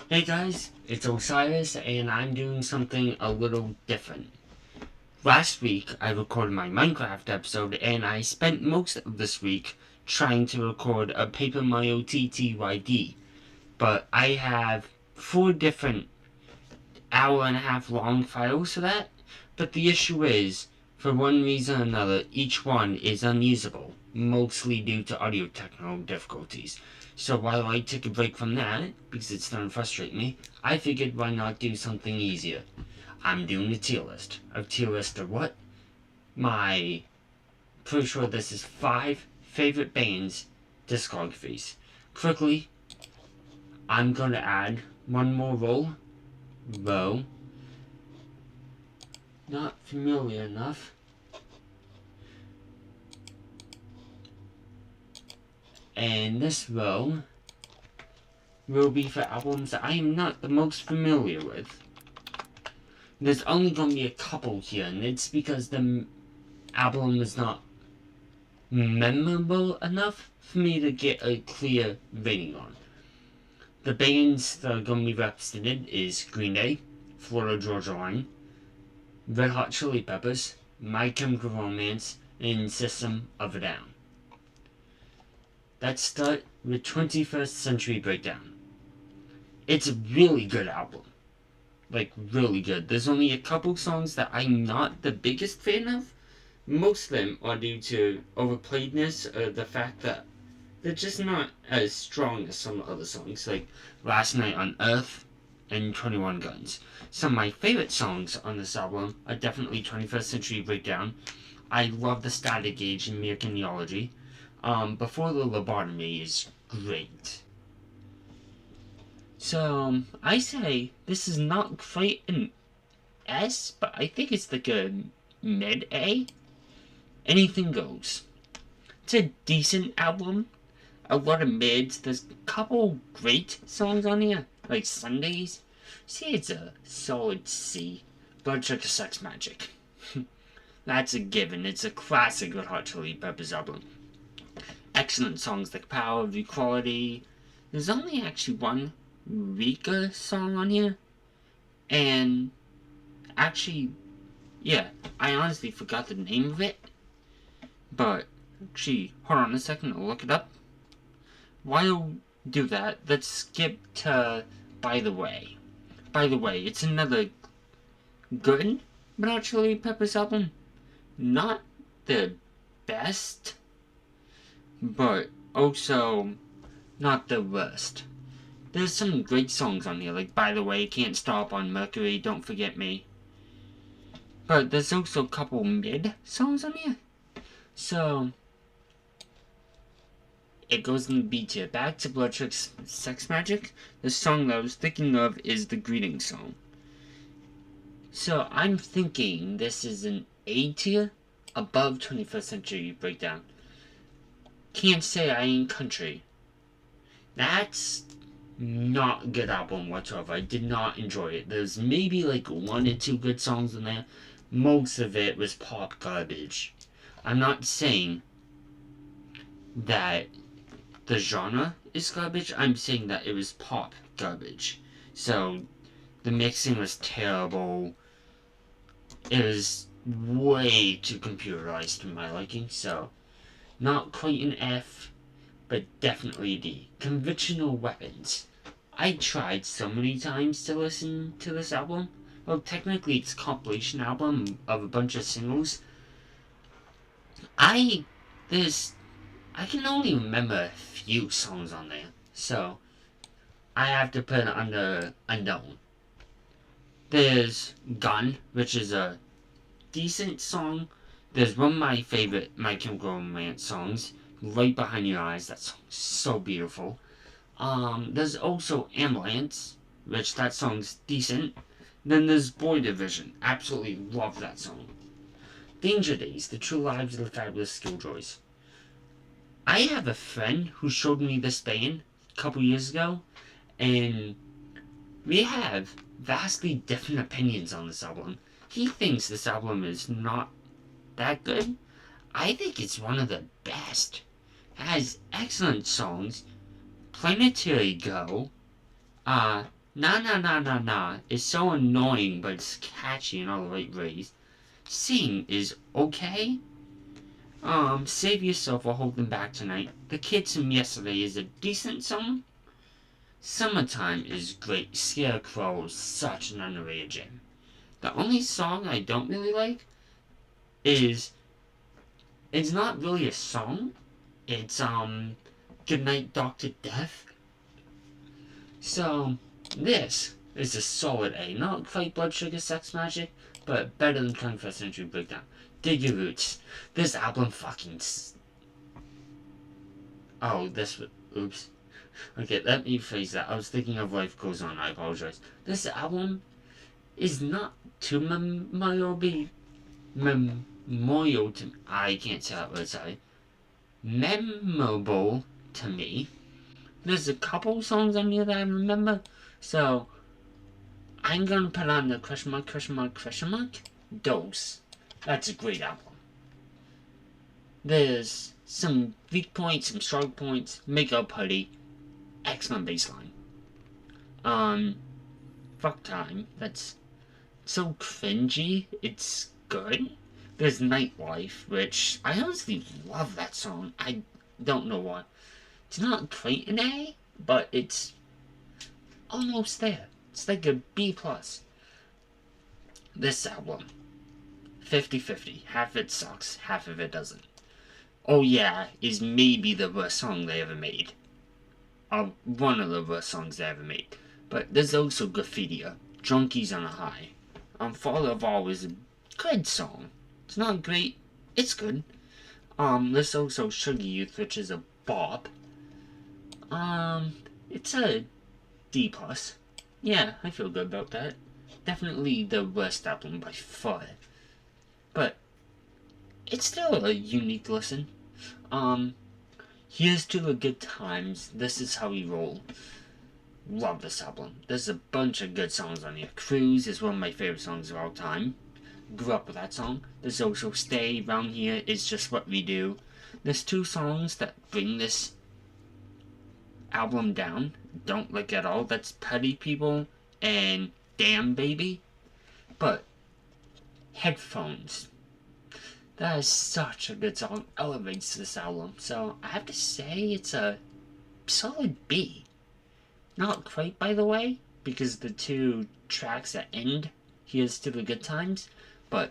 Hey guys, it's Osiris, and I'm doing something a little different. Last week, I recorded my Minecraft episode, and I spent most of this week trying to record a Paper Mario TTYD. But I have 4 different hour-and-a-half long files for that. But the issue is, for one reason or another, each one is unusable, mostly due to audio technical difficulties. So while I took a break from that, because it's starting to frustrate me, I figured why not do something easier. I'm doing a tier list. A tier list of what? My, pretty sure this is 5 favorite bands' discographies. Quickly, I'm going to add one more row, not familiar enough. And this row will be for albums that I am not the most familiar with. There's only going to be a couple here, and it's because the album is not memorable enough for me to get a clear rating on. The bands that are going to be represented is Green Day, Florida Georgia Line, Red Hot Chili Peppers, My Chemical Romance, and System of a Down. Let's start with 21st Century Breakdown. It's a really good album. Like, really good. There's only a couple songs that I'm not the biggest fan of. Most of them are due to overplayedness, or the fact that they're just not as strong as some other songs, like Last Night on Earth and 21 Guns. Some of my favorite songs on this album are definitely 21st Century Breakdown. I love the Static Age and Mere Genealogy. Before the Lobotomy is great. So, I say this is not quite an S, but I think it's like a mid A. Anything goes. It's a decent album. A lot of mids. There's a couple great songs on here, like Sundays. See, it's a solid C. Blood Sugar Sex Magic. That's a given. It's a classic Red Hot Chili Peppers album. Excellent songs like Power of Equality. There's only actually one weaker song on here. And actually, yeah, I honestly forgot the name of it. But, actually, hold on a second, I'll look it up. While do that, let's skip to By the Way. By the Way, it's another good Red Hot Chili Peppers album. Not the best, but also not the worst. There's some great songs on here, like By the Way, Can't Stop on Mercury, Don't Forget Me. But there's also a couple mid songs on here. So, it goes in the B tier. Back to Blood Sugar Sex Magic. The song that I was thinking of is the greeting song. So I'm thinking this is an A tier above 21st Century Breakdown. Can't Say I Ain't Country. That's not a good album whatsoever. I did not enjoy it. There's maybe like 1 or 2 good songs in there. Most of it was pop garbage. I'm not saying that the genre is garbage. I'm saying that it was pop garbage. So the mixing was terrible. It was way too computerized for my liking. So not quite an F, but definitely a D. Conventional Weapons. I tried so many times to listen to this album. Well, technically it's a compilation album of a bunch of singles. I can only remember a few songs on there, so I have to put it under unknown. There's Gun, which is a decent song. There's one of my favorite My Chemical Romance songs, Right Behind Your Eyes. That song's so beautiful. There's also Ambulance, which that song's decent. Then there's Boy Division. Absolutely love that song. Danger Days, The True Lives of the Fabulous Skilljoys. I have a friend who showed me this band a couple years ago, and we have vastly different opinions on this album. He thinks this album is not that good. I think it's one of the best. It has excellent songs. Planetary Go, Nah, nah, nah, nah, nah. It's so annoying, but it's catchy in all the right ways. Sing is okay. Save Yourself or Holding Back Tonight. The Kids from Yesterday is a decent song. Summertime is great. Scarecrow is such an underrated gem. The only song I don't really like is, it's not really a song. It's Goodnight Dr. Death. So this is a solid A. Not quite Blood Sugar Sex Magic, but better than 21st Century Breakdown. Dig Your Roots. This album fucking. Oh, this. Oops. Okay, let me phrase that. I was thinking of Life Goes On. I apologize. This album is not too memorial to. I can't say that word, sorry. Memorable to me. There's a couple songs on here that I remember, so I'm gonna put on the question mark, question mark, question mark, Dose. That's a great album. There's some weak points, some strong points, Makeup Putty, excellent bassline. Fuck Time, that's so cringy, it's good. There's Nightlife, which I honestly love that song. I don't know why. It's not quite an A, but it's almost there. It's like a B+. This album, 50-50. Half of it sucks, half of it doesn't. Oh Yeah is maybe the worst song they ever made. One of the worst songs they ever made. But there's also Graffitia, Junkies on a High. Fall of All is a good song. It's not great, it's good. There's also Sugar Youth, which is a bop. It's a D+. Yeah, I feel good about that. Definitely the worst album by far. But it's still a unique listen. Here's to the Good Times. This Is How We Roll. Love this album. There's a bunch of good songs on here. Cruise is one of my favorite songs of all time. Grew up with that song. There's also Stay, Round Here Is Just What We Do. There's two songs that bring this album down. Don't Like At All. That's Petty People and Damn Baby. But Headphones. That is such a good song. Elevates this album. So I have to say it's a solid B. Not quite, by the way, because the two tracks that end Here's to the Good Times, but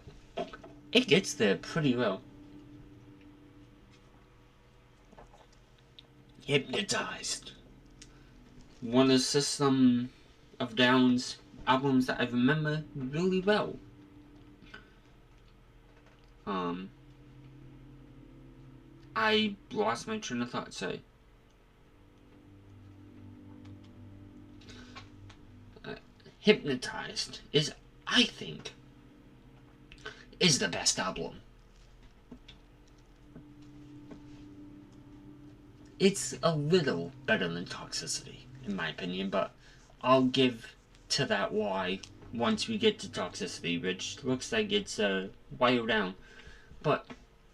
it gets there pretty well. Hypnotized. One of the System of Down's albums that I remember really well. I lost my train of thought, sorry. Hypnotized is, I think, is the best album. It's a little better than Toxicity, in my opinion, but I'll give to that why once we get to Toxicity, which looks like it's wired down. But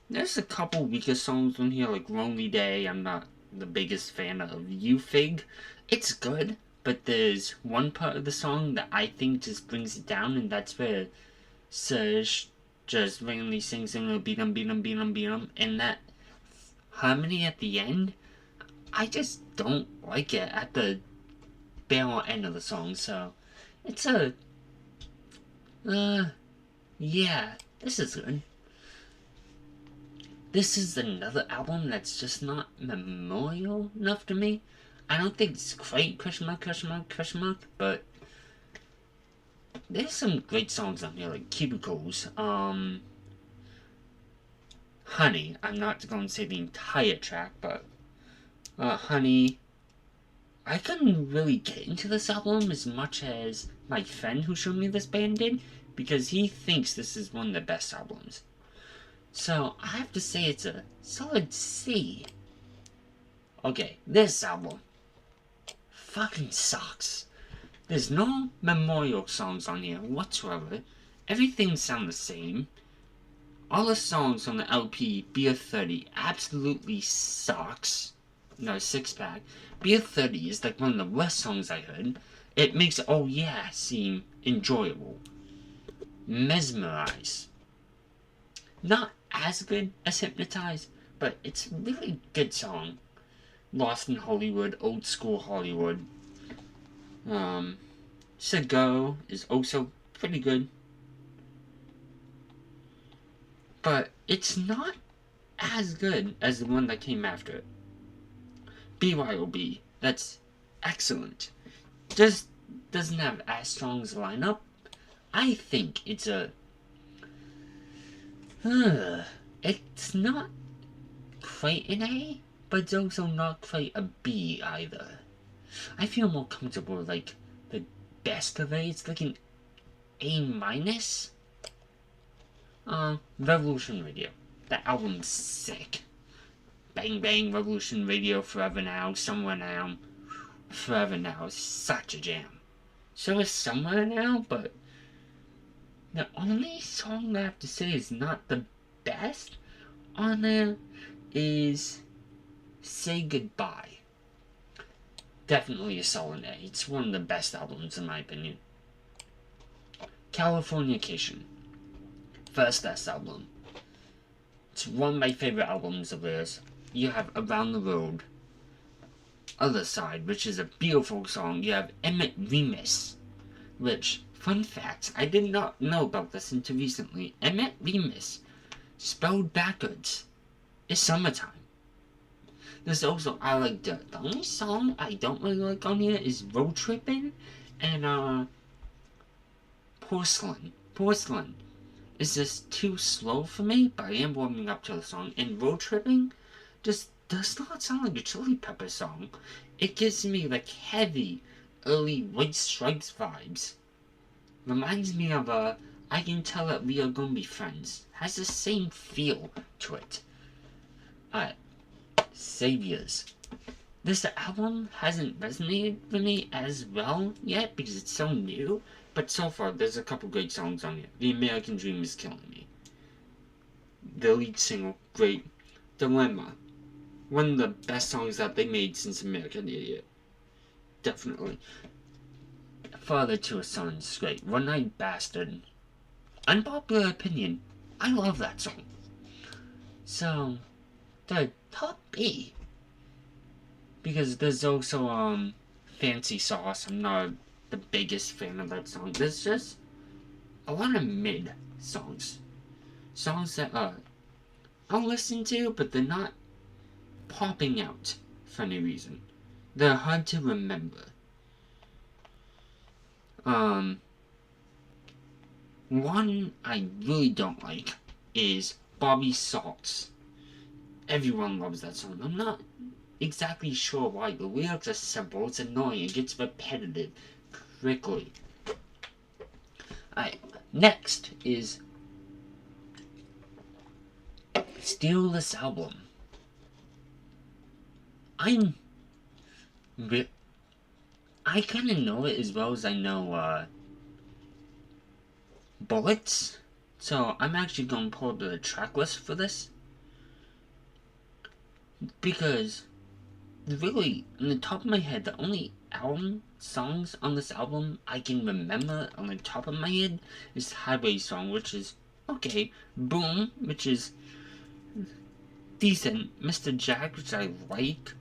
there's a couple weaker songs on here, like Lonely Day. I'm not the biggest fan of You Fig. It's good, but there's one part of the song that I think just brings it down, and that's where Serge just randomly sings in a beat 'em, beat 'em, beat 'em, beat 'em, and that harmony at the end, I just don't like it at the barrel end of the song, so it's a, yeah, this is good. This is another album that's just not memorial enough to me. I don't think it's quite question mark, but there's some great songs on here, like Cubicles, Honey. I'm not going to say the entire track, but Honey. I couldn't really get into this album as much as my friend who showed me this band did, because he thinks this is one of the best albums. So I have to say it's a solid C. Okay, this album fucking sucks. There's no memorial songs on here whatsoever. Everything sounds the same. All the songs on the LP, Beer 30, absolutely sucks. No, Six Pack. Beer 30 is like one of the worst songs I heard. It makes Oh Yeah seem enjoyable. Mesmerize. Not as good as Hypnotize, but it's a really good song. Lost in Hollywood, old school Hollywood. To Go is also pretty good. But it's not as good as the one that came after it. BYOB. That's excellent. Just doesn't have as strong as a lineup. I think it's a. It's not quite an A, but it's also not quite a B either. I feel more comfortable with like the best of A. It's like an A minus. Revolution Radio. That album's sick. Bang Bang, Revolution Radio, Forever Now, Somewhere Now. Forever Now is such a jam. So is Somewhere Now, but the only song I have to say is not the best on there is Say Goodbye. Definitely a solid A. It's one of the best albums in my opinion. Californication. First best album. It's one of my favorite albums of theirs. You have Around the Road. Other Side, which is a beautiful song. You have Emmett Remus, which, fun fact, I did not know about this until recently. Emmett Remus, spelled backwards, is Summertime. There's also, I like the only song I don't really like on here is Road Trippin' and Porcelain. Porcelain is just too slow for me, but I am warming up to the song. And Road Tripping just does not sound like a Chili Pepper song. It gives me like heavy, early White Stripes vibes. Reminds me of I Can Tell That We Are Gonna Be Friends. Has the same feel to it. Saviors. This album hasn't resonated with me as well yet because it's so new, but so far there's a couple great songs on it. The American Dream is killing me. The lead single, great. Dilemma. One of the best songs that they made since American Idiot. Definitely. Father to a Son is great. One Night Bastard. Unpopular opinion. I love that song. So, the top B. Because there's also, Fancy Sauce. I'm not the biggest fan of that song. There's just a lot of mid songs. Songs that, I'll listen to, but they're not popping out for any reason. They're hard to remember. One I really don't like is Bobby Salts. Everyone loves that song. I'm not exactly sure why. The lyrics are simple, it's annoying, it gets repetitive quickly. Alright, next is Steal This Album. I kind of know it as well as I know Bullets, so I'm actually going to pull up the track list for this. Because, really, on the top of my head, the only album songs on this album I can remember on the top of my head is Highway Song, which is okay. Boom, which is decent. Mr. Jack, which I like.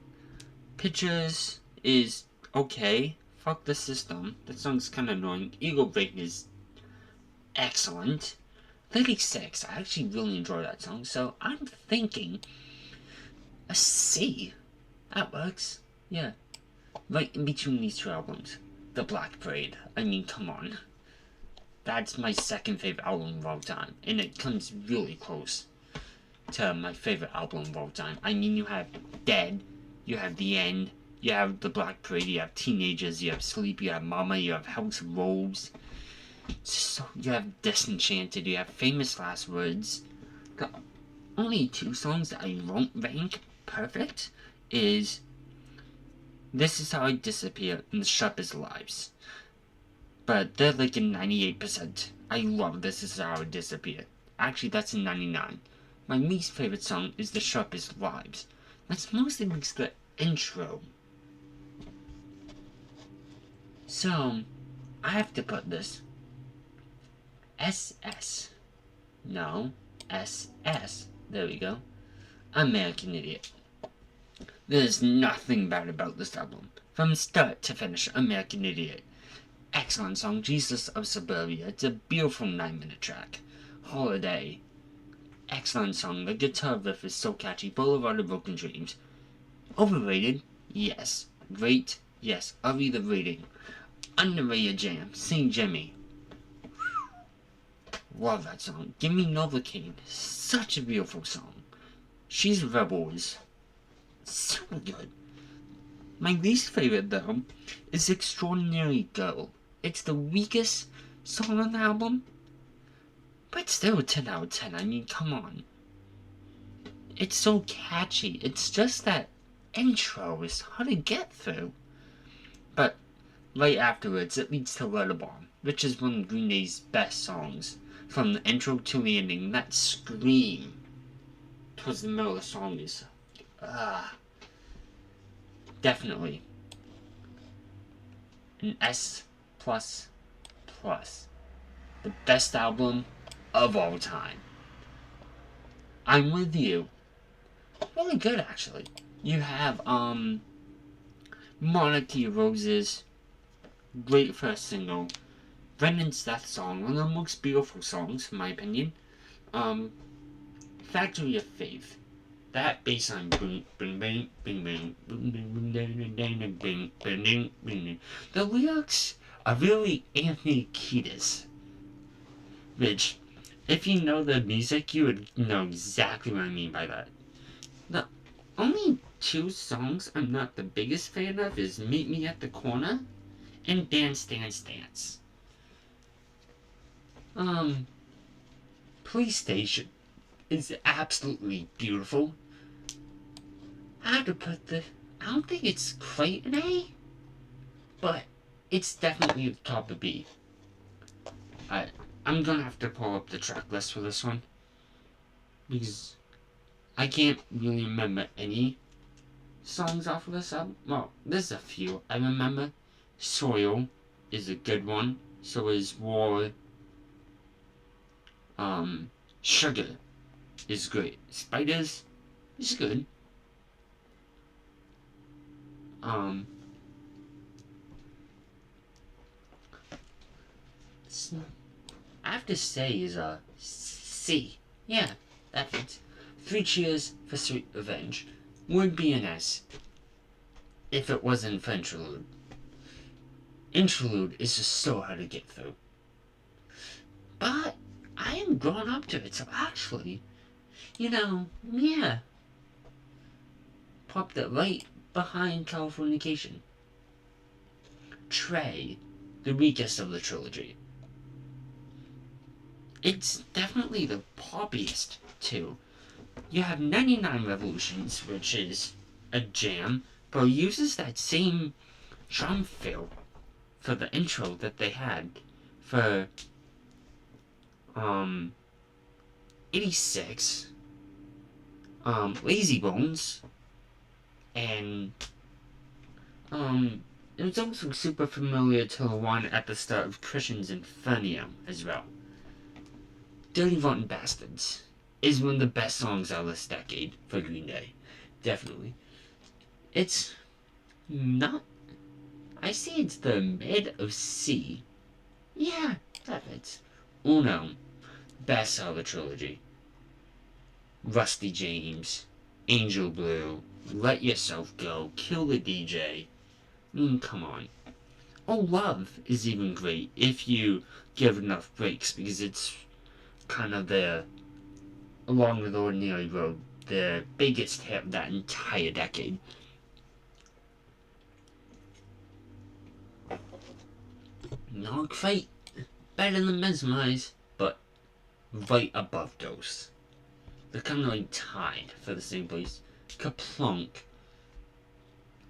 Pictures is okay. Fuck the System. That song's kind of annoying. Ego Break is excellent. 36, I actually really enjoy that song, so I'm thinking a C. That works. Yeah. Right in between these two albums. The Black Parade. I mean, come on. That's my second favorite album of all time, and it comes really close to my favorite album of all time. I mean, you have Dead, you have The End, you have The Black Parade, you have Teenagers, you have Sleep, you have Mama, you have House of Wolves. So, you have Disenchanted, you have Famous Last Words. The only two songs that I won't rank perfect is This Is How I Disappear and The Sharpest Lives. But they're like in 98%. I love This Is How I Disappear. Actually, that's in 99. My least favorite song is The Sharpest Lives. That's mostly because the intro So, I have to put this SS. No, SS. There we go. American Idiot. There's nothing bad about this album. From start to finish, American Idiot. Excellent song, Jesus of Suburbia. It's a beautiful 9-minute track. Holiday. Excellent song. The guitar riff is so catchy. Boulevard of Broken Dreams. Overrated? Yes. Great? Yes. I'll read the rating. Underrated jam. Sing Jimmy. Love that song. Give Me Novocaine. Such a beautiful song. She's Rebels. So good. My least favorite, though, is Extraordinary Girl. It's the weakest song on the album, but still a 10 out of 10. I mean, come on. It's so catchy. It's just that intro is hard to get through. But right afterwards, it leads to Let It Bomb, which is one of Green Day's best songs. From the intro to the ending, that scream towards the middle of the song is... definitely an S++. The best album of all time. I'm with you. Really good, actually. You have, Monarchy of Roses. Great first single. Brendan's Death Song. One of the most beautiful songs, in my opinion. Factory of Faith. That bass line, boom, boom, bing, bing, bing, boom, bing, boom, ding, ding, ding, ding, bing, bing, ding, bing. The lyrics are really Anthony Kiedis, which, if you know the music, you would know exactly what I mean by that. The only two songs I'm not the biggest fan of is Meet Me at the Corner and Dance, Dance, Dance. Police Station is absolutely beautiful. I have to put I don't think it's quite an A, but it's definitely at the top of B. I'm gonna have to pull up the track list for this one, because I can't really remember any songs off of this album. Well, there's a few I remember. Soil is a good one. So is War. Sugar is great. Spiders is good. I have to say is a C. Yeah, that fits. 3 Cheers for Sweet Revenge would be an S if it wasn't for Interlude. Interlude is just so hard to get through. But I am grown up to it, so actually, yeah. Popped it right behind Californication. Trey, the weakest of the trilogy. It's definitely the poppiest, too. You have 99 Revolutions, which is a jam, but it uses that same drum fill for the intro that they had for 86, Lazy Bones, and it was also super familiar to the one at the start of Christian's Inferno as well. Dirty Rotten Bastards is one of the best songs of this decade for Green Day. Definitely. It's not... I see it's the mid of C. Yeah, that fits. Uno. Best of the trilogy. Rusty James. Angel Blue. Let Yourself Go. Kill the DJ. Come on. Oh, Love is even great if you give enough breaks, because it's kind of along with Ordinary Road, the biggest hit of that entire decade. Not quite better than Mesmerize, but right above those. They're kind of like tied for the same place. Kaplunk.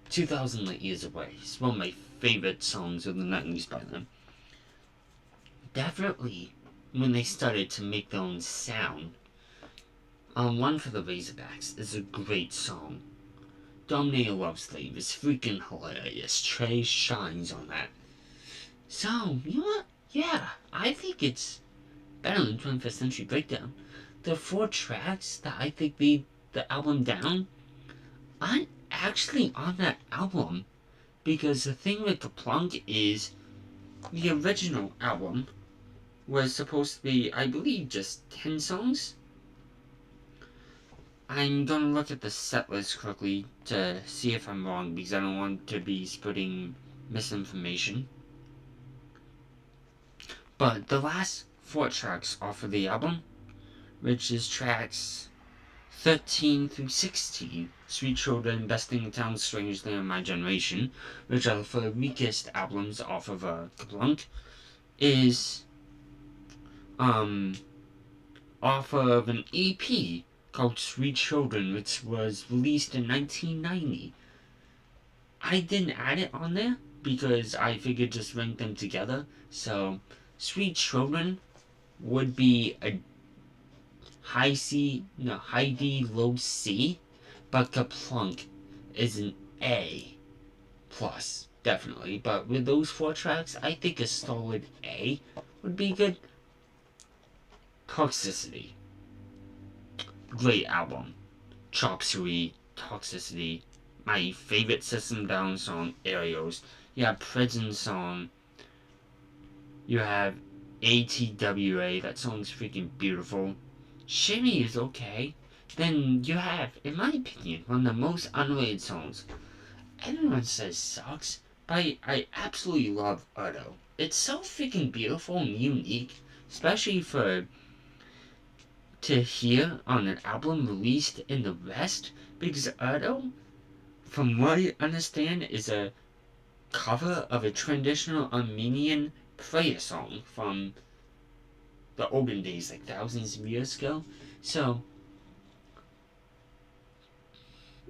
2,000 Light Years Away. It's one of my favorite songs of the 90s by them. Definitely when they started to make their own sound. One for the Razorbacks is a great song. Dominator Love Slave is freaking hilarious. Trey shines on that. So, you know what? Yeah, I think it's better than 21st Century Breakdown. The 4 tracks that I think lead the album down aren't actually on that album. Because the thing with Kaplunk is the original album was supposed to be, I believe, just 10 songs. I'm gonna look at the set list quickly to see if I'm wrong because I don't want to be spreading misinformation. But the last 4 tracks off of the album, which is tracks 13 through 16, Sweet Children, Best Thing in Town, Strangely in My Generation, which are the weakest albums off of Kaplunk, is off of an EP called Sweet Children, which was released in 1990. I didn't add it on there because I figured just rank them together. So, Sweet Children would be a high D, low C, but Kaplunk is an A plus, definitely. But with those 4 tracks, I think a solid A would be good. Toxicity. Great album. Chop Suey, Toxicity. My favorite System Down song, Aerials. You have Prison song. You have ATWA. That song's freaking beautiful. Shimmy is okay. Then you have, in my opinion, one of the most underrated songs. Everyone says sucks, but I absolutely love Udo. It's so freaking beautiful and unique, especially for to hear on an album released in the West, because Udo, from what I understand, is a cover of a traditional Armenian prayer song from the olden days, like thousands of years ago. So,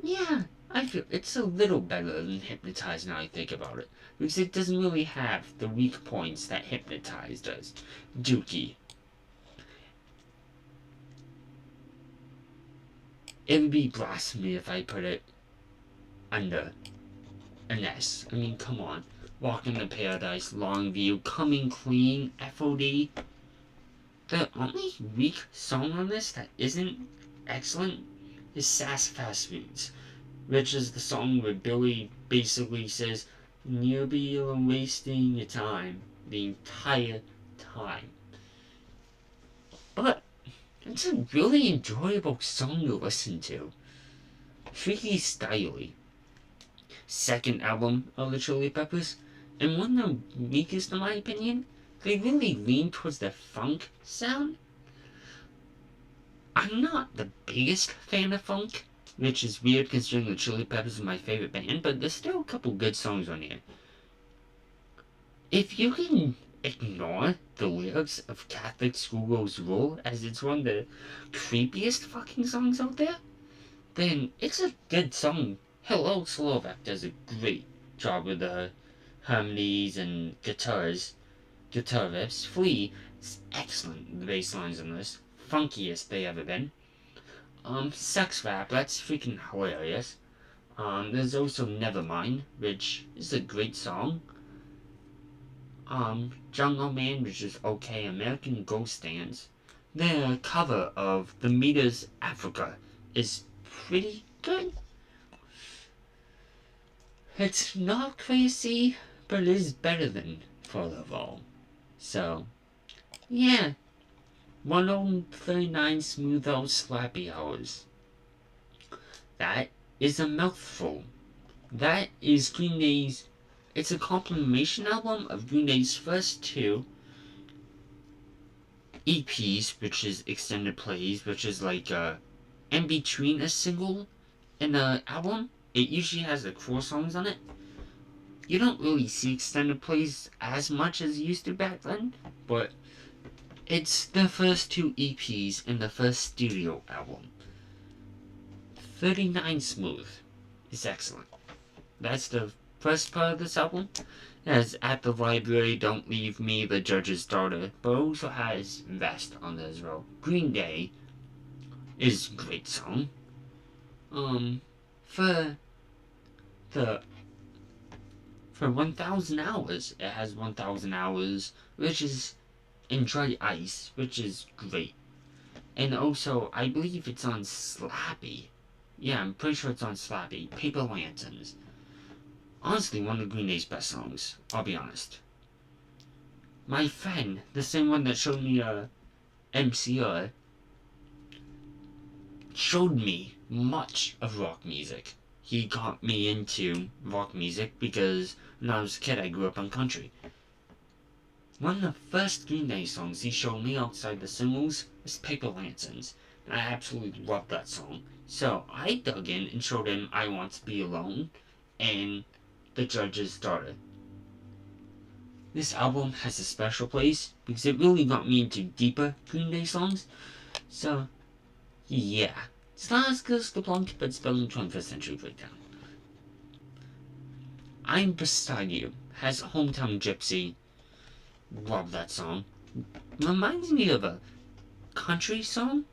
yeah, I feel it's a little better than Hypnotize now I think about it. Because it doesn't really have the weak points that Hypnotize does. Dookie. It would be blasphemy if I put it under an S. I mean, come on. Walking to Paradise, Longview, Coming Clean, FOD. The only weak song on this that isn't excellent is Sass Fast Foods, which is the song where Billy basically says, "You'll be wasting your time the entire time." But it's a really enjoyable song to listen to. Freaky styly. Second album of the Chili Peppers, and one of the weakest in my opinion. They really lean towards the funk sound. I'm not the biggest fan of funk, which is weird considering the Chili Peppers are my favorite band, but there's still a couple good songs on here. If you can ignore the lyrics of Catholic Schoolgirls Rule, as it's one of the creepiest fucking songs out there, then it's a good song. Hello Slovak does a great job with the harmonies and guitar riffs. Flea is excellent. The bass lines on this, funkiest they ever been. Sex Rap, that's freaking hilarious. There's also Nevermind, which is a great song. Jungle Man, which is okay. American Ghost Dance. Their cover of The Meters Africa is pretty good. It's not crazy, but it is better than Full of All. So, yeah. 139 Smooth Out Slappy Hours. That is a mouthful. That is Green Day's. It's a compilation album of Green Day's first 2 EPs, which is extended plays, which is like in between a single and an album. It usually has like 4 songs on it. You don't really see extended plays as much as you used to back then, but it's the first 2 EPs in the first studio album. 39 Smooth is excellent. That's the first part of this album. It has At the Library, Don't Leave Me, The Judge's Daughter, but also has Vest on there as well. Green Day is a great song. For the for 1,000 hours. It has 1,000 hours, which is in dry ice, which is great. And also, I believe it's on Slappy. Yeah, I'm pretty sure it's on Slappy. Paper Lanterns. Honestly, one of Green Day's best songs, I'll be honest. My friend, the same one that showed me MCR, showed me much of rock music. He got me into rock music because when I was a kid I grew up on country. One of the first Green Day songs he showed me outside the singles was Paper Lanterns, and I absolutely loved that song. So I dug in and showed him I Want to Be Alone and The Judge's Daughter. This album has a special place because it really got me into deeper Green Day songs. So, yeah. It's not as good as the Blanc, but it's better than 21st Century Breakdown. I'm Beside You has Hometown Gypsy. Love that song. Reminds me of a country song.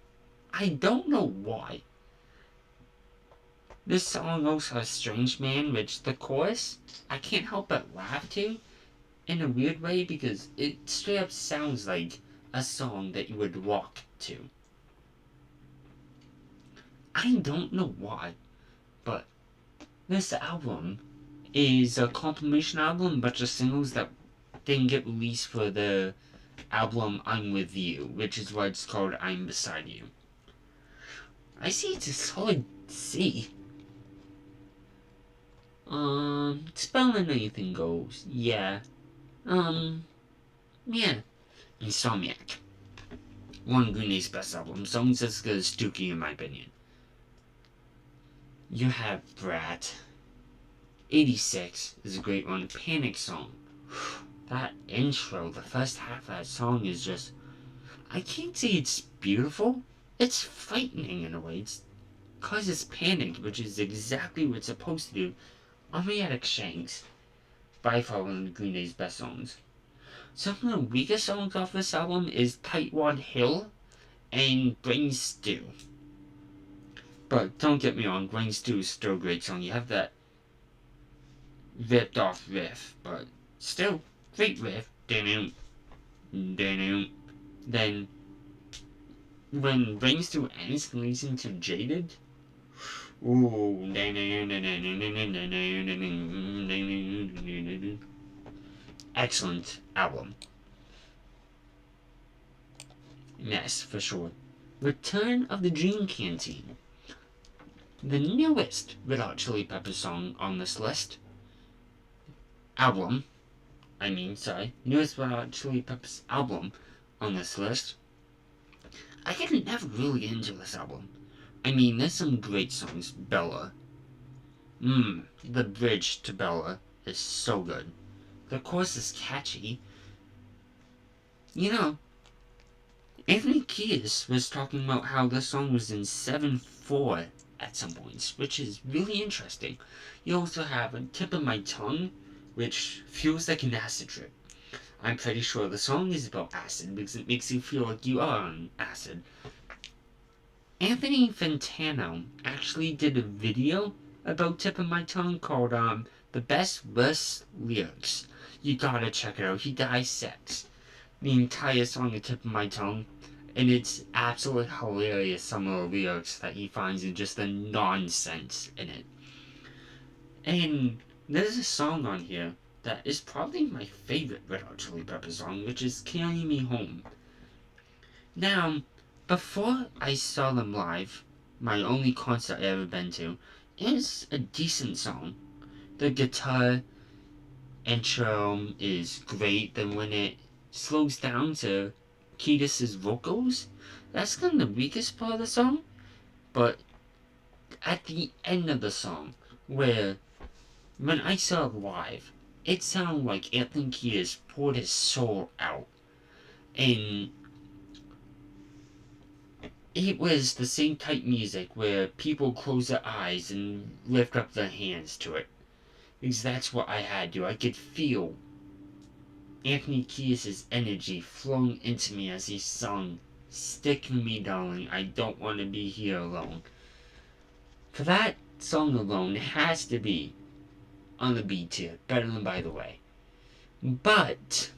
I don't know why. This song also has Strange Man, which the chorus, I can't help but laugh to in a weird way because it straight up sounds like a song that you would walk to. I don't know why, but this album is a compilation album, a bunch of singles that didn't get released for the album I'm With You, which is why it's called I'm Beside You. I see it's a solid C. Spelling anything goes. Yeah. Yeah. Insomniac. One of Green Day's best albums. Songs as good as Dookie in my opinion. You have Brat. 86 is a great one. Panic Song. That intro, the first half of that song is just... I can't say it's beautiful. It's frightening in a way. It's causes panic, which is exactly what it's supposed to do. Armadic Shanks. By far one of Green Day's best songs. Some of the weakest songs off this album is Tightwad Hill and Brain Stew. But don't get me wrong, Brain Stew is still a great song. You have that ripped off riff, but still great riff. Then when Brain Stew ends and leads into Jaded, ooh. Excellent album. Yes, for sure. Return of the Dream Canteen. The newest Red Hot Chili Peppers song on this list. Newest Red Hot Chili Peppers album on this list. I could never really get into this album. There's some great songs. Bella. The bridge to Bella is so good. The chorus is catchy. Anthony Kiedis was talking about how this song was in 7/4 at some points, which is really interesting. You also have a Tip of My Tongue, which feels like an acid trip. I'm pretty sure the song is about acid because it makes you feel like you are on acid. Anthony Fantano actually did a video about Tip of My Tongue called The Best Worst Lyrics. You gotta check it out. He dissects the entire song of Tip of My Tongue, and it's absolutely hilarious, some of the lyrics that he finds and just the nonsense in it. And there's a song on here that is probably my favorite Red Hot Chili Peppers song, which is Carry Me Home. Now, before I saw them live, my only concert I ever been to, is a decent song. The guitar intro is great, then when it slows down to Kiedis' vocals, that's kind of the weakest part of the song. But at the end of the song, when I saw it live, it sounded like Anthony Kiedis poured his soul out. And it was the same type music where people close their eyes and lift up their hands to it. Because that's what I had to. I could feel Anthony Kiedis' energy flowing into me as he sung, "Stick with me, darling, I don't want to be here alone." For that song alone, it has to be on the B tier, better than By the Way. But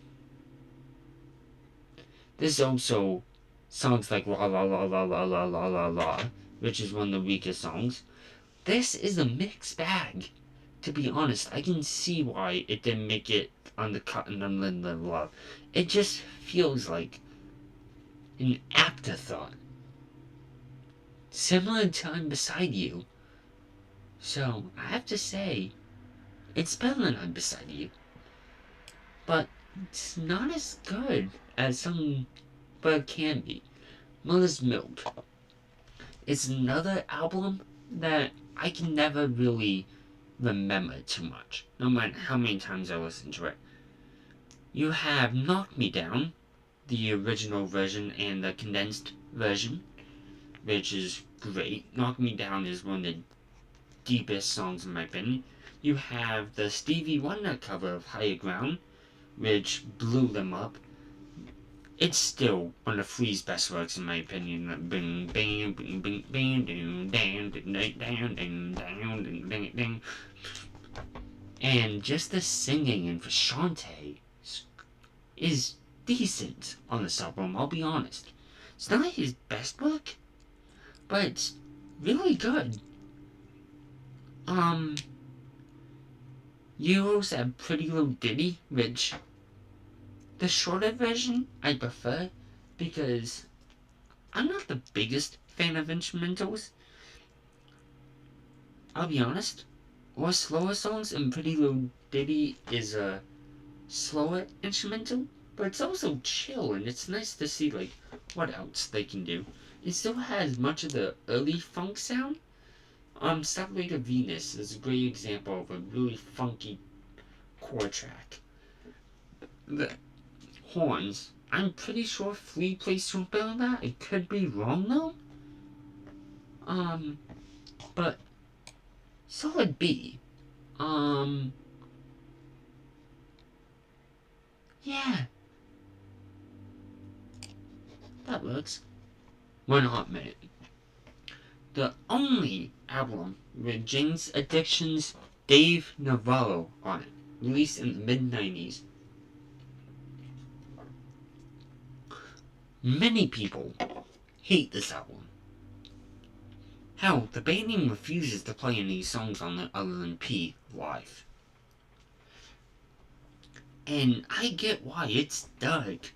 there's also songs like La La La La La La La La La, which is one of the weakest songs. This is a mixed bag. To be honest, I can see why it didn't make it on the Cut and Unlimited Love. It just feels like an afterthought. Similar to I'm Beside You. So, I have to say, it's better than I'm Beside You. But it's not as good as some, but it can be. Mother's Milk. It's another album that I can never really remember too much, no matter how many times I listen to it. You have Knock Me Down, the original version and the condensed version, which is great. Knock Me Down is one of the deepest songs in my opinion. You have the Stevie Wonder cover of Higher Ground, which blew them up. It's still one of Flea's best works in my opinion. Bing bang bing bing bang down down down down down down down. And just the singing in Frusciante is decent on this album, I'll be honest. It's not his best work, but it's really good. You also have Pretty Little Ditty, which the shorter version I prefer because I'm not the biggest fan of instrumentals. I'll be honest. Or slower songs, and Pretty Little Ditty is a slower instrumental, but it's also chill and it's nice to see like what else they can do. It still has much of the early funk sound. Starlight of Venus is a great example of a really funky chord track. The horns, I'm pretty sure Flea plays trumpet on that. It could be wrong though. But solid B. Yeah, that works. 1 Hot Minute. The only album with Jane's Addiction's Dave Navarro on it, released in the mid-90s. Many people hate this album. Hell, the band even refuses to play any songs on it other than P live. And I get why, it's dark.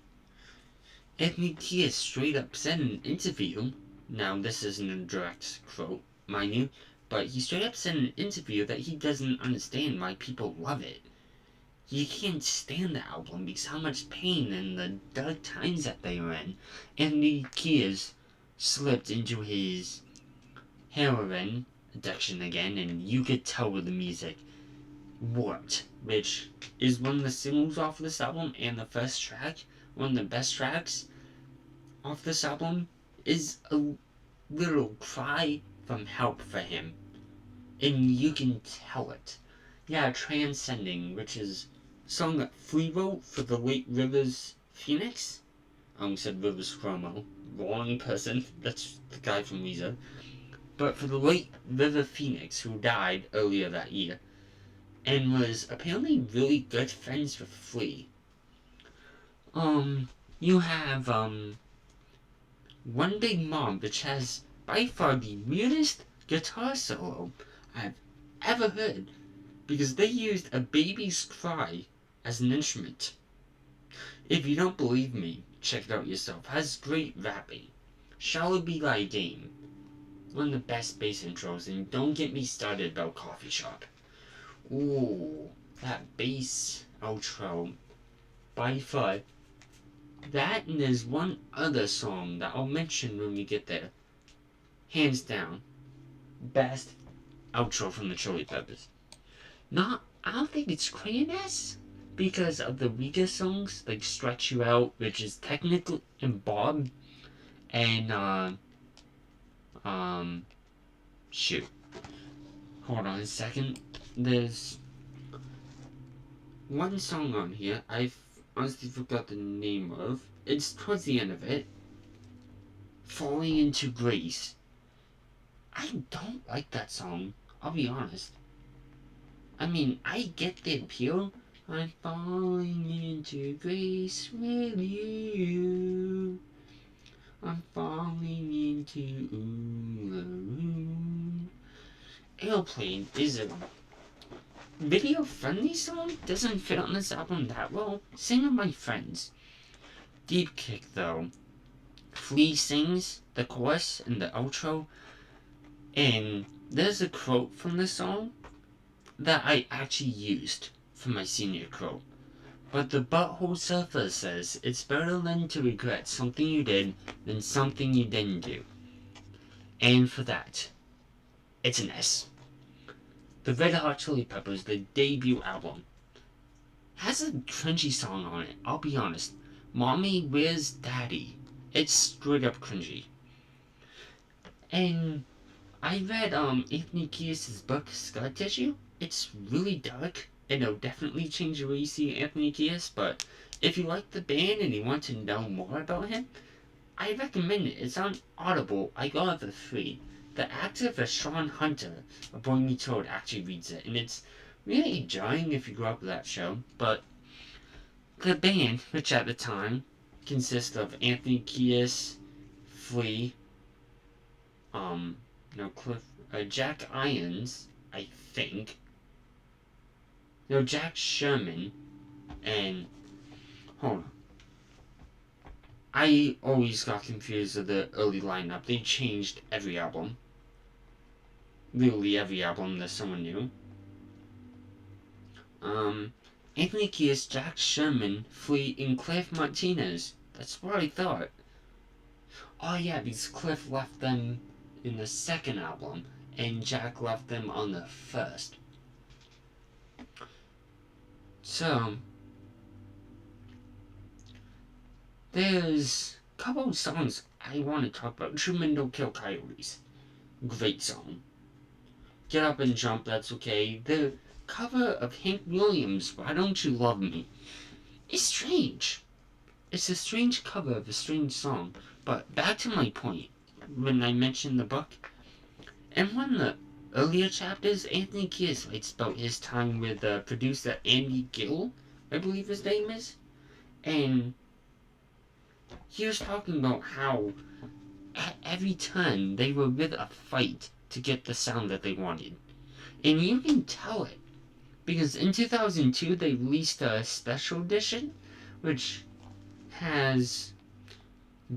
Anthony Kiedis straight up said in an interview, now this isn't a direct quote, mind you, but he straight up said in an interview that he doesn't understand why people love it. He can't stand the album because how much pain and the dark times that they were in. Anthony Kiedis slipped into his heroin addiction again, and you could tell with the music. Warped, which is one of the singles off this album and the first track, one of the best tracks off this album, is a little cry from help for him. And you can tell it. Yeah, Transcending, which is a song that Flea wrote for the late Rivers Phoenix. I said Rivers Cuomo. Wrong person. That's the guy from Weezer. But for the late River Phoenix, who died earlier that year, and was apparently really good friends with Flea. You have, One Big Mom, which has by far the weirdest guitar solo I've ever heard, because they used a baby's cry as an instrument. If you don't believe me, check it out yourself. It has great rapping. Shall It Be Thy Game, one of the best bass intros, and don't get me started about Coffee Shop. Ooh, that bass outro, by far. That, and there's one other song that I'll mention when we get there. Hands down, best outro from the Chili Peppers. I don't think it's Crayon-esque because of the weaker songs like Stretch You Out, which is technically and Bob, and shoot. Hold on a second. There's one song on here I've honestly forgot the name of. It's towards the end of it. Falling Into Grace. I don't like that song. I'll be honest. I mean, I get the appeal. I'm falling into grace with you. I'm falling into room. Airplane is a video-friendly song. Doesn't fit on this album that well. Sing with my friends. Deep Kick though. Flea sings the chorus and the outro, and there's a quote from the song that I actually used for my senior quote. But the Butthole Surfer says it's better than to regret something you did than something you didn't do. And for that, it's an S. The Red Hot Chili Peppers, the debut album, has a cringy song on it, I'll be honest. Mommy, Where's Daddy? It's straight up cringy. And I read Anthony Kiedis' book, Scar Tissue. It's really dark, and it'll definitely change the way you see Anthony Kiedis, but if you like the band and you want to know more about him, I recommend it. It's on Audible. I got it for free. The actor for Sean Hunter of Boy Meets World actually reads it, and it's really jarring if you grew up with that show, but the band, which at the time consists of Anthony Kiedis, Flea, Jack Irons, I think. No, Jack Sherman, and hold on. I always got confused with the early lineup. They changed every album. Literally every album that someone new. Anthony Kiedis, Jack Sherman, Flea, and Cliff Martinez. That's what I thought. Oh yeah, because Cliff left them in the second album, and Jack left them on the first. So, there's a couple of songs I want to talk about. True Men Don't Kill Coyotes. Great song. Get Up and Jump, that's okay. The cover of Hank Williams' Why Don't You Love Me is strange. It's a strange cover of a strange song. But back to my point, when I mentioned the book, in one of the earlier chapters, Anthony Kiedis writes about his time with producer Andy Gill, I believe his name is, and he was talking about how at every turn they were with a fight to get the sound that they wanted. And you can tell it, because in 2002 they released a special edition, which has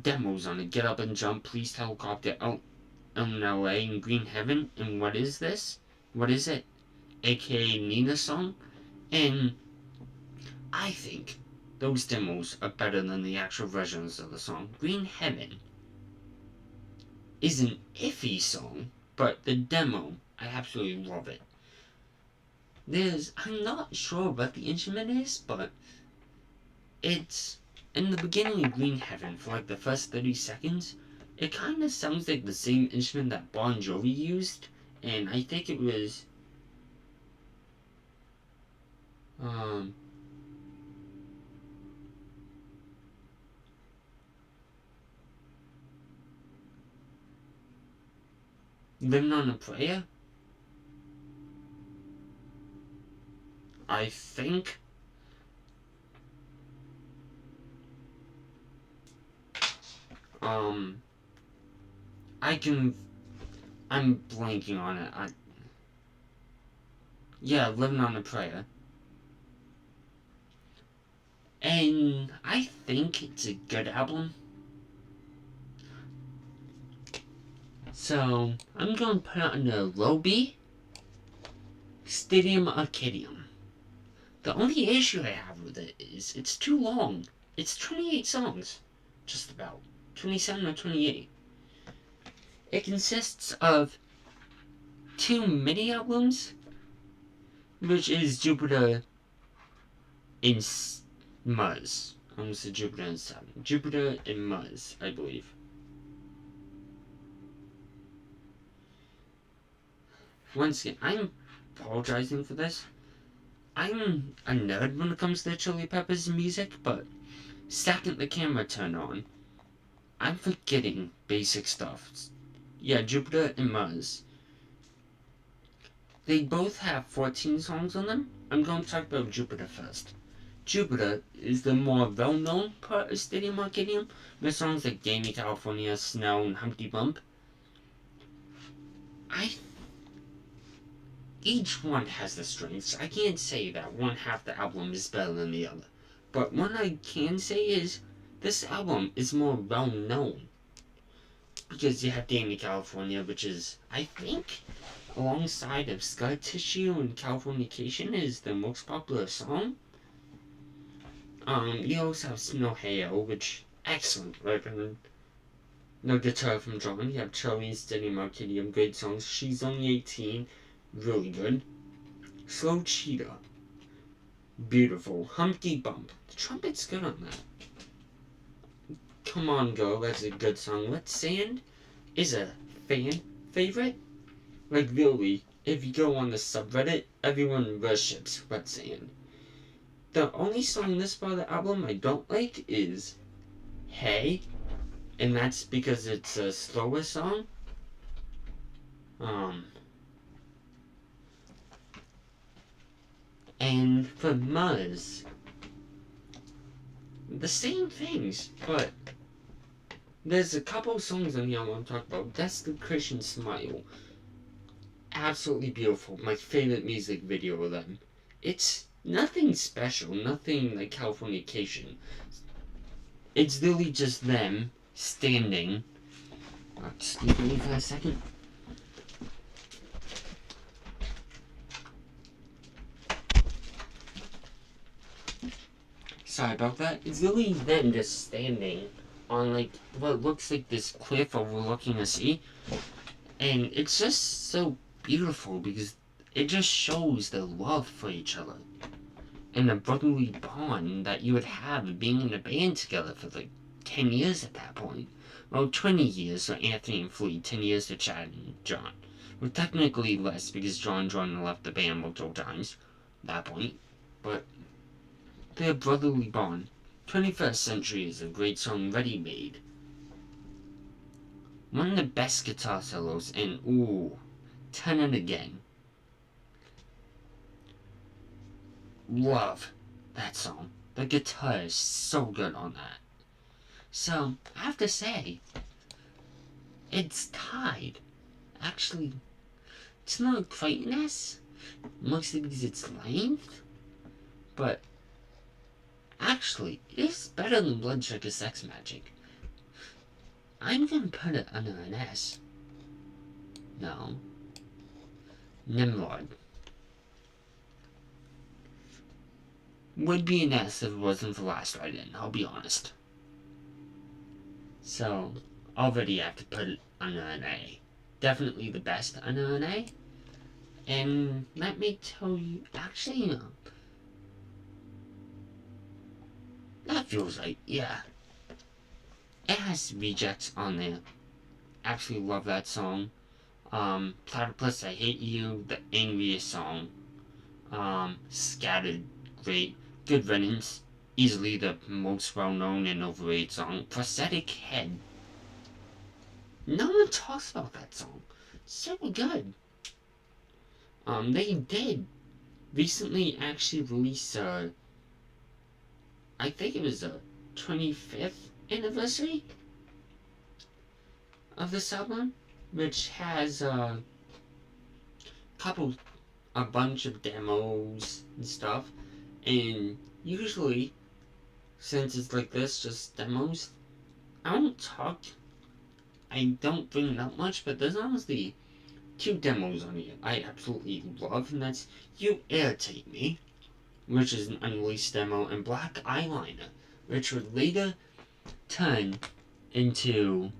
demos on it. Get Up and Jump, Police Helicopter, Out in LA, and Green Heaven, and What Is This? What Is It? AKA Nina's song. And I think those demos are better than the actual versions of the song. Green Heaven is an iffy song, but the demo, I absolutely love it. I'm not sure what the instrument is, but it's in the beginning of Green Heaven for like the first 30 seconds. It kind of sounds like the same instrument that Bon Jovi used, and I think it was Living on a Prayer, I think. I'm blanking on it. Yeah, Living on a Prayer. And I think it's a good album. So, I'm going to put it under low B, Stadium Arcadium. The only issue I have with it is it's too long. It's 28 songs, just about. 27 or 28. It consists of 2 mini albums, which is Jupiter and Mars. I almost said Jupiter and Saturn. Jupiter and Mars, I believe. Once again, I'm apologizing for this. I'm a nerd when it comes to Chili Peppers music, but second the camera turned on, I'm forgetting basic stuff. Yeah, Jupiter and Mars. They both have 14 songs on them. I'm going to talk about Jupiter first. Jupiter is the more well-known part of Stadium Arcadium, with songs like Gamey California, Snow, and Humpty Bump. Each one has the strengths. I can't say that one half the album is better than the other. But what I can say is, this album is more well-known. Because you have Gamey California, which is, I think, alongside of Scar Tissue and Californication, is the most popular song. You also have Snow Hail, which excellent record. No guitar from John. You have Charlie and Steady Marcadium, great songs. She's Only 18, really good. Slow Cheetah, beautiful. Humpty Bump, the trumpet's good on that. Come On Girl, that's a good song. Let's Sand is a fan favorite. Like really, if you go on the subreddit, everyone worships Wet Sand. The only song in this part of the album I don't like is Hey, and that's because it's a slower song. And for Muzz, the same things, but there's a couple songs on the album I'm talking about. That's the Christian Smile. Absolutely beautiful. My favorite music video of them. It's nothing special, nothing like Californication. It's literally just them standing. Excuse me for a second. Sorry about that. It's literally them just standing on like what looks like this cliff overlooking the sea. And it's just so beautiful because it just shows the love for each other. And the brotherly bond that you would have being in a band together for like 10 years at that point. Well, 20 years for Anthony and Flea, 10 years for Chad and John. Well, technically less because John joined and left the band multiple times at that point. But their brotherly bond. 21st Century is a great song, Ready Made. One of the best guitar solos, and ooh, Turn It Again. Love that song. The guitar is so good on that. So, I have to say, it's tied. Actually, it's not quite an S, mostly because it's length, but actually, it's better than Blood Sugar Sex Magic. I'm gonna put it under an S. No. Nimrod. Would be an S if it wasn't for Last Ride In, I'll be honest. So, already I have to put it under an A. Definitely the best under an A. And let me tell you, actually, that feels like, yeah. It has Rejects on there. Absolutely love that song. Platypus, I Hate You, the angriest song. Scattered, great. Good Riddance, easily the most well-known and overrated song. Prosthetic Head. No one talks about that song. So good. They did recently actually release I think it was the 25th anniversary of this album, which has a bunch of demos and stuff. And usually, since it's like this, just demos, I don't bring it up much, but there's honestly 2 demos on here I absolutely love, and that's You Irritate Me, which is an unreleased demo, and Black Eyeliner, which would later turn into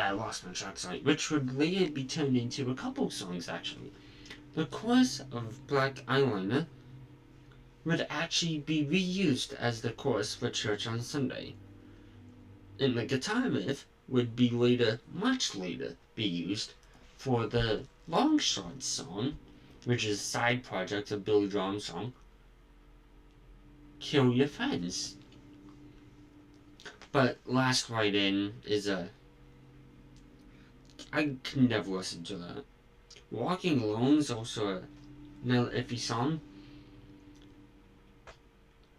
I lost my track, sorry, which would later be turned into a couple songs actually. The chorus of Black Eyeliner would actually be reused as the chorus for Church on Sunday. And the guitar riff would be later, much later, be used for the Longshot song, which is a side project of Billy Joel's song, Kill Your Friends. But Last Ride In is I can never listen to that. Walking Alone is also another iffy song.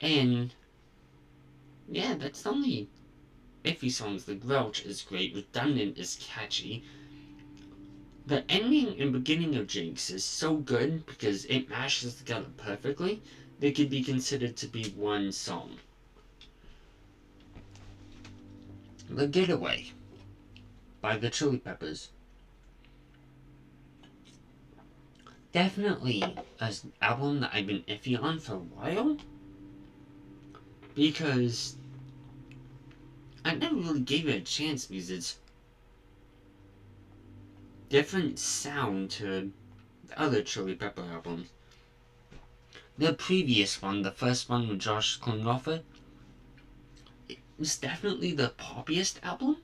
And yeah, that's the only iffy songs. The Grouch is great, Redundant is catchy. The ending and beginning of Jinx is so good because it mashes together perfectly. They could be considered to be one song. The Getaway by the Chili Peppers. Definitely an album that I've been iffy on for a while because I never really gave it a chance because it's different sound to the other Chili Pepper albums. The previous one, the first one with Josh Klinghoffer, it's definitely the poppiest album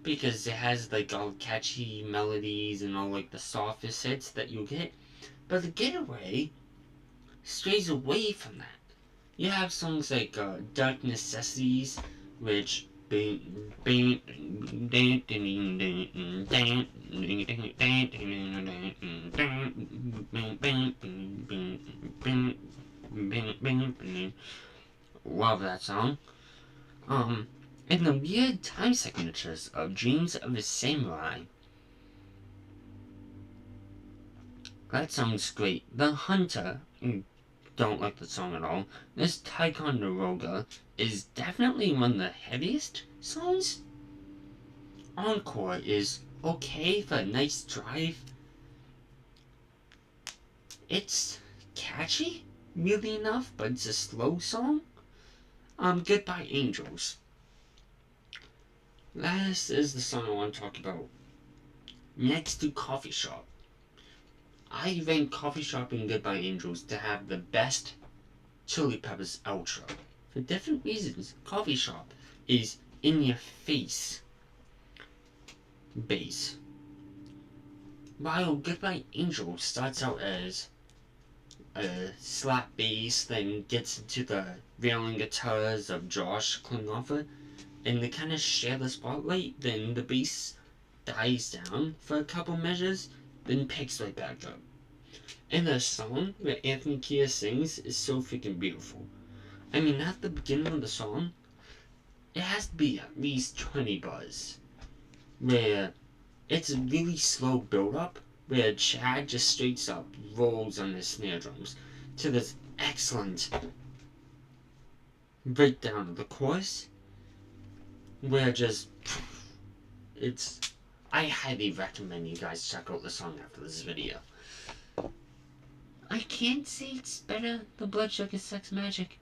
because it has like all catchy melodies and all like the softest hits that you get. But The Getaway strays away from that. You have songs like Dark Necessities, which love that song. And the weird time signatures of Dreams of a Samurai. That song's great. The Hunter, don't like the song at all. This Ticonderoga is definitely one of the heaviest songs. Encore is okay for a nice drive. It's catchy, really enough, but it's a slow song. Goodbye Angels. Last is the song I want to talk about. Next to Coffee Shop. I rank Coffee Shop and Goodbye Angels to have the best Chili Peppers outro. For different reasons, Coffee Shop is in your face bass. While Goodbye Angels starts out as a slap bass, then gets into the wailing guitars of Josh Klinghoffer, and they kind of share the spotlight, then the bass dies down for a couple measures, then picks right back up. And the song that Anthony Kiedis sings is so freaking beautiful. I mean, at the beginning of the song, it has to be at least 20 bars, where it's a really slow build up, where Chad just straight up rolls on his snare drums to this excellent breakdown of the chorus, where just it's. I highly recommend you guys check out the song after this video. I can't say it's better than Blood Sugar Sex Magic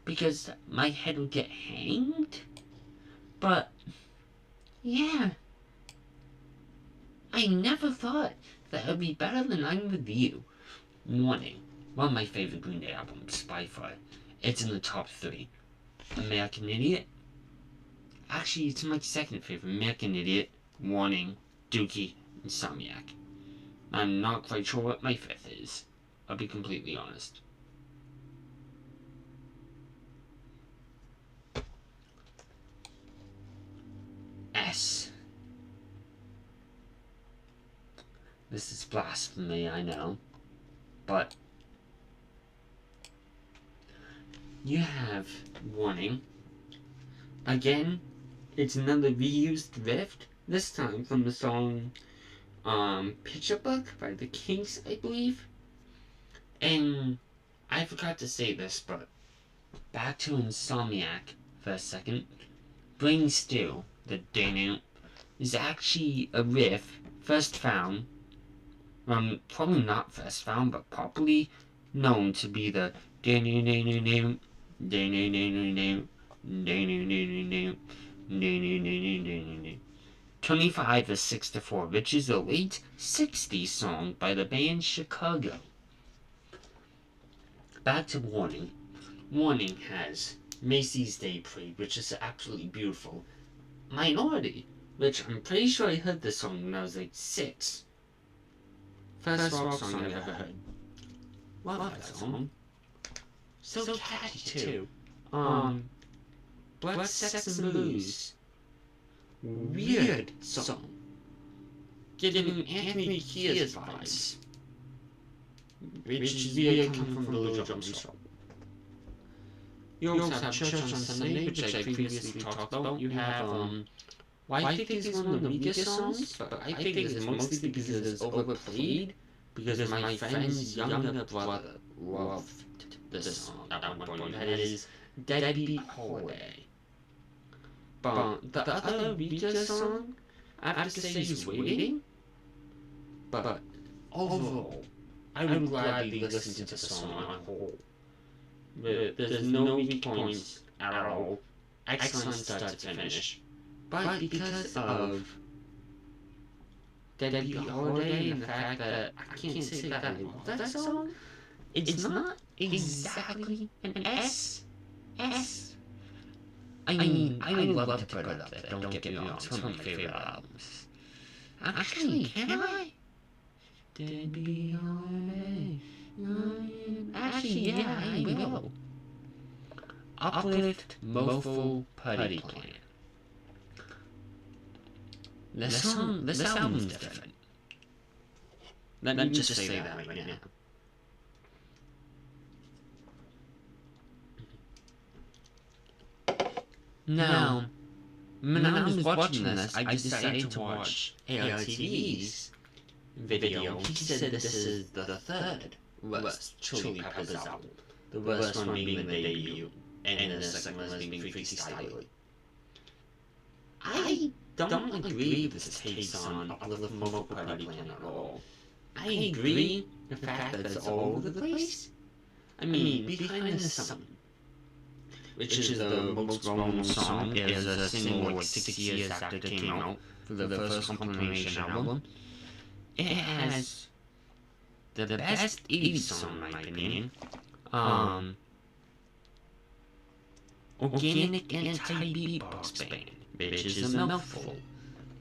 because my head would get hanged, but yeah, I never thought that it would be better than I'm With You. Warning, one of my favorite Green Day albums by far. It's in the top 3. American Idiot. Actually, it's my second favorite. American Idiot, Warning, Dookie, Insomniac. I'm not quite sure what my 5th is. I'll be completely honest. S. This is blasphemy, I know. But you have Warning. Again, it's another reused riff, this time from the song Picture Book by the Kinks, I believe. And I forgot to say this, but back to Insomniac for a second. Brain Stew, the Danu, is actually a riff first found, probably not first found, but popularly known to be the Danu Danu Danu Danu Danu Danu Danu Danu 25 is 64, which is a late 60s song by the band Chicago. Back to Warning. Warning has Macy's Day Parade, which is absolutely beautiful. Minority, which I'm pretty sure I heard this song when I was like 6. First rock song I ever heard. Love that song. So catchy too. Blood, Sex and Blues. Weird song. Getting Anthony Kiedis vibes. Which is weird coming from Billy Joel's song. You also have Church on Sunday, which I previously talked about. You have, well, I think it's one of the weakest songs, but I think it's mostly because it's overplayed, because my friend's younger brother loved this song at one point. That is Deadbeat Holiday. But the other weaker song, I have to say, is Waiting. But overall, I would gladly listen to the song on whole. There's no weak points at all. Excellent start to finish. But because of Deadbeat Holiday and the fact that I can't say that I love that song, it's not exactly an S. I mean, I would love to put it up there, don't get me wrong, it's one of my favorite albums. Actually, can I? Deadbeat Holiday. Actually, yeah, I will. Uplift, Mofo, Putty Plan. This album's different. Let me just say that right now. Now, when I was watching this, I decided to watch ARTV's video. He said this is the third worst Chili Peppers album. The worst one being the debut, and the second one being Freaky Styley. I don't agree with this takes on Uplift Mofo Party Plan at all. I agree with the fact that it's all over the place. I mean, Behind the Sun, which is the most well-known song, is a single like 6 years after it came out for the first compilation album. It has the best 80s song, in my opinion. Organic Anti-Beatbox Band, which is a mouthful.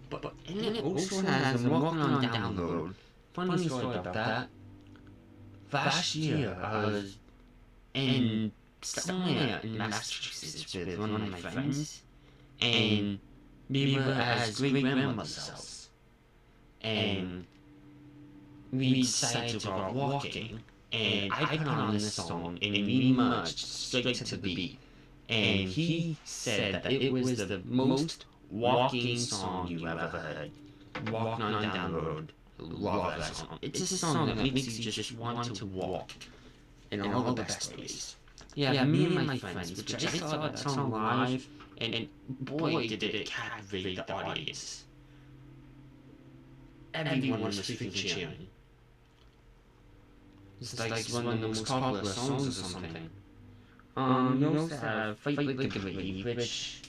But and it also has I'm Walking on Down the Road. Funny story about that. Last year, I was in somewhere in Massachusetts with one of my friends, and we were at great-grandmother's house, and we decided to go out walking, and I put on this song, and we marched straight to the beat, and he said that it was the most walking song you ever heard. Walking on Down the Road. Love that song. It's a song that makes you just want to walk in all the best ways. Yeah, me and my friends, which I saw that song live, and boy did it captivate the audience. Everyone was freaking cheering. It's like one of the most popular songs or something. You also have Fight Like a Brave, which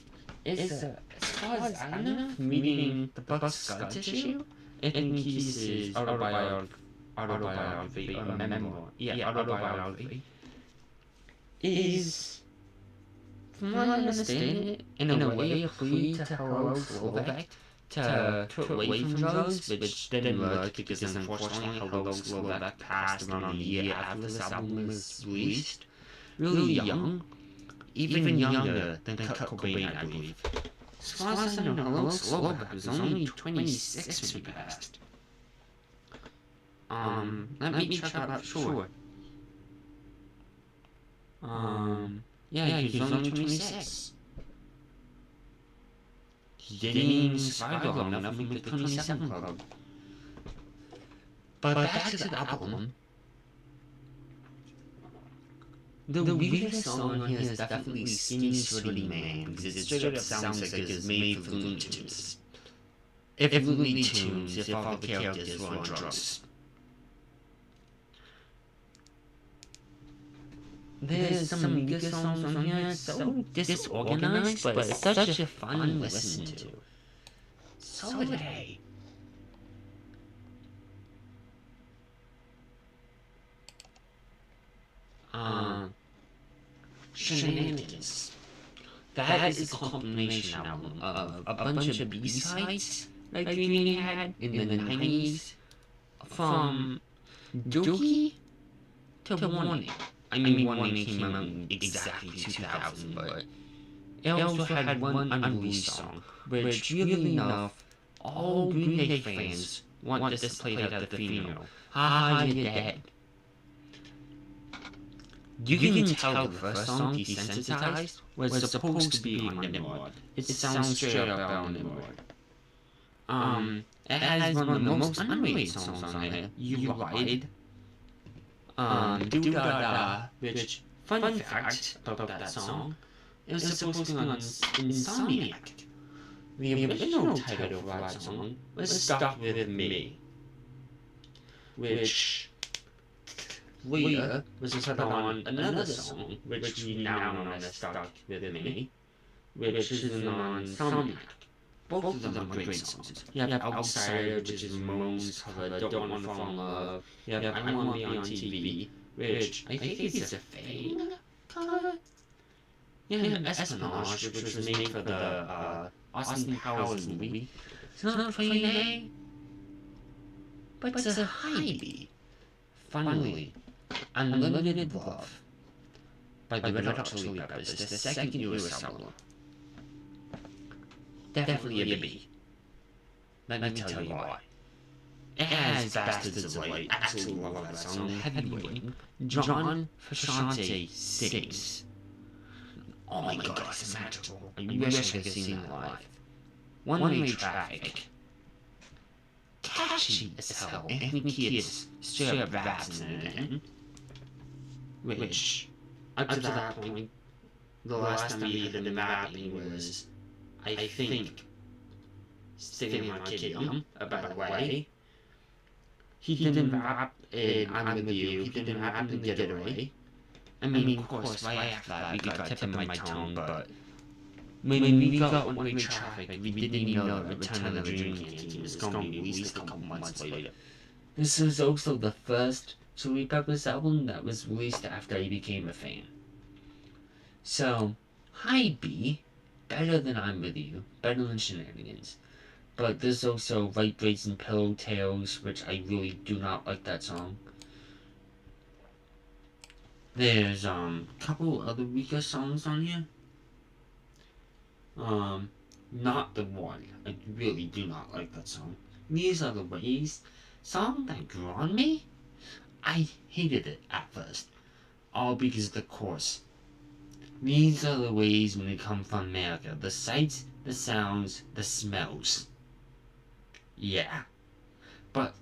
is, as far as I know, from reading the book Scar Tissue, I think his autobiography, or memoir, autobiography, is, from what I understand it, in a way a plea to Hello Slovak to away from drugs, which didn't work because unfortunately Hello Slovak passed around a year after this album was released. Really young, even younger than Kurt Cobain, I believe. As far as I know, Hello Slovak was only 26 when he passed. Let me check that out, sure. Yeah, he was only 26. He didn't even survive long enough to make the 27 club. But back to the album. The weirdest song on here is definitely Skinny Sweaty Man, because it straight up sounds like it's made for Looney Tunes. If Looney Tunes, if all the characters were on drugs. There's some weaker songs on here, it's so disorganized, but it's such a fun listen to. So would I. Shenanigans. That is a compilation album of a bunch of B-sides that Green had in the 90s, from Dookie to Warning. I mean, Warning came out in exactly 2000, but It also had one unreleased song, which, weirdly enough, all Green Day fans want this played at the funeral. Haha, you're dead. You can tell the first song, Desensitized, was supposed to be on Nimrod. It sounds straight up on Nimrod. It has one of the most underrated songs on there, You Lied. Do Da Da, which, fun fact about that song, it was supposed to be on Insomniac. The original title for that song was Stuck With Me, which later was put on another song, which we now know as Stuck With Me, which is on Insomniac. Both of them are great songs. You have Outsider, which is Ramones cover, Don't Wanna Fall in Love. You have I Wanna Be on TV, which I think is a Fame cover. Yeah, Espionage, which was made for the Austin Powers movie. It's not Fame A, but it's a high B. Finally, Unlimited Love by the Red Hot Chili Peppers, the second newest album. Definitely a B. Let me tell you why. It has Bastards of Light, absolutely love that song. Heavyweight. John Frusciante sings. Oh my god, it's magical. I wish I could have seen it live. One-Way Traffic. Catchy as hell. Anthony Kiedis straight up raps in it. Which, up to that point, the last time he did the rapping was, I think, Singing Like Kid Young, by the way. He didn't rap in I'm With You, he didn't rap in The Getaway. I mean, of course, right after that, we got Tip of My Tongue, but when we got One-Way Traffic, we didn't even know that Return of the Dream Canteen was going to be released a couple months later. This was also the first Chili Peppers album that was released after I became a fan. So, high B, better than I'm With You, better than Shenanigans. But there's also White Braids and Pillow Tales, which I really do not like that song. There's a couple other weaker songs on here. Not the One. I really do not like that song. These Are the Ways. Song that grew on me? I hated it at first. All because of the chorus. These are the ways when we come from America. The sights, the sounds, the smells. Yeah. But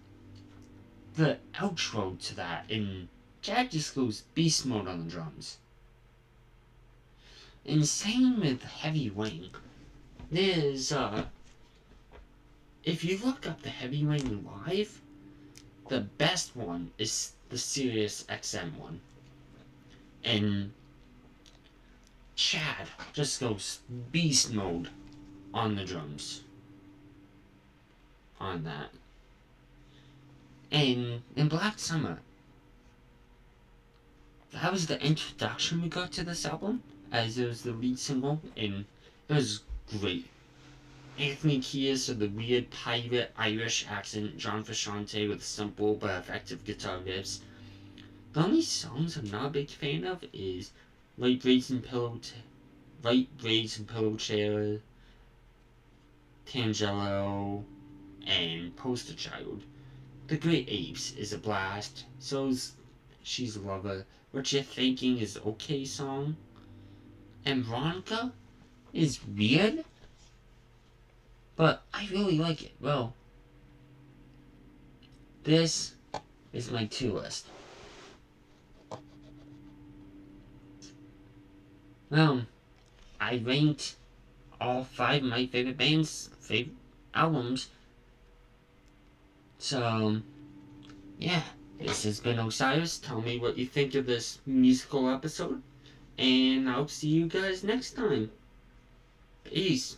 the outro to that, and Chad just goes beast mode on the drums. And same with Heavy Rain. There's, if you look up the Heavy Rain live, the best one is the Sirius XM one. And Chad just goes beast mode on the drums. On that. And in Black Summer, that was the introduction we got to this album, as it was the lead single, and it was great. Anthony Kiedis with the weird pirate Irish accent, John Frusciante with simple but effective guitar riffs. The only songs I'm not a big fan of is White Braids and Pillow Chair, Tangelo, and Poster Child. The Great Apes is a blast, so's She's a Lover. What You're Thinking is an okay song. And Veronica is weird, but I really like it. Well, this is my 2 list. Well, I ranked all 5 of my favorite bands' favorite albums. So, yeah, this has been Osiris. Tell me what you think of this musical episode, and I'll see you guys next time. Peace.